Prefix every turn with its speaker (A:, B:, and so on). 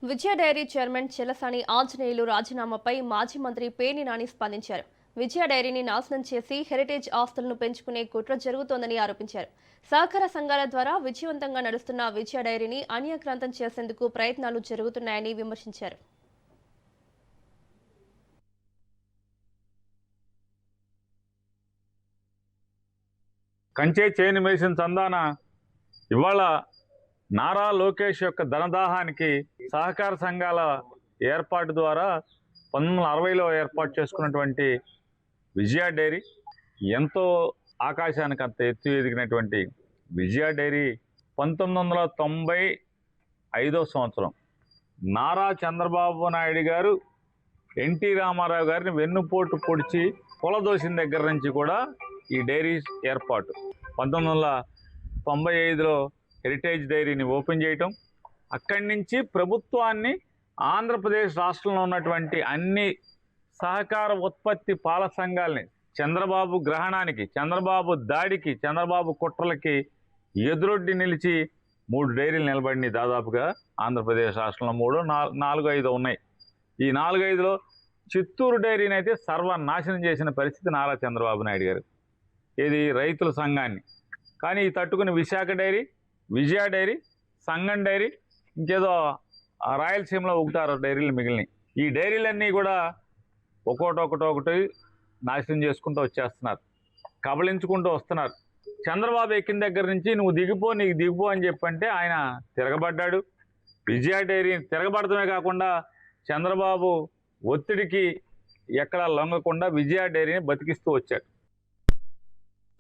A: విజయ dairy chairman Chelasani Anjaneyulu రాజీనామాపై మాజీ మంత్రి పేర్ని నాని స్పందించారు. విజయ డైరీని నాశనం చేసి హెరిటేజ్ ఆస్తులను పెంచుకునే కుట్ర జరుగుతోందని ఆరోపించారు. సహకార సంఘాల ద్వారా విజయవంతంగా నడుస్తున్న విజయ డైరీని అన్యాక్రాంతం చేసేందుకు ప్రయత్నాలు జరుగుతున్నాయని విమర్శించారు.
B: కంచే చేను మేసిన చందాన ఇవాళ నారా లోకేష్ యొక్క ధనదాహానికి సహకార సంఘాల ఏర్పాటు ద్వారా 1960లో ఏర్పాటు చేసుకున్నటువంటి విజయ డైరీ ఎంతో ఆకాశానికి అంత ఎత్తు ఎదిగినటువంటి విజయ డైరీ 1995 సంవత్సరం నారా చంద్రబాబు నాయుడు గారు ఎన్టీ రామారావు గారిని వెన్నుపోటు పొడిచి కొలదోసిన దగ్గర నుంచి కూడా ఈ డైరీ ఏర్పాటు 1995లో హెరిటేజ్ డైరీని ఓపెన్ చేయటం, అక్కడి నుంచి ప్రభుత్వాన్ని ఆంధ్రప్రదేశ్ రాష్ట్రంలో ఉన్నటువంటి అన్ని సహకార ఉత్పత్తి పాల సంఘాలని చంద్రబాబు గ్రహణానికి, చంద్రబాబు దాడికి, చంద్రబాబు కుట్రలకి ఎదురొడ్డి నిలిచి 3 డైరీలు నిలబడినాయి. దాదాపుగా ఆంధ్రప్రదేశ్ రాష్ట్రంలో 3, 4, 5 ఉన్నాయి. ఈ 4, 5లో చిత్తూరు డైరీని అయితే సర్వనాశనం చేసిన పరిస్థితి నారా చంద్రబాబు నాయుడు గారు, ఇది రైతుల సంఘాన్ని. కానీ ఈ తట్టుకుని విశాఖ డైరీ, విజయ డైరీ, సంగం డైరీ, ఇంకేదో రాయలసీమలో 1-6 డైరీలు మిగిలినాయి. ఈ డైరీలన్నీ కూడా ఒక్కొక్కటి నాశనం చేసుకుంటూ వచ్చేస్తున్నారు, కబళించుకుంటూ వస్తున్నారు. చంద్రబాబు ఎక్కిన దగ్గర నుంచి నీకు దిగిపో అని చెప్పంటే ఆయన తిరగబడ్డాడు. విజయ డైరీ తిరగబడటమే కాకుండా చంద్రబాబు ఒత్తిడికి ఎక్కడా లొంగకుండా విజయ డైరీని బతికిస్తూ వచ్చాడు.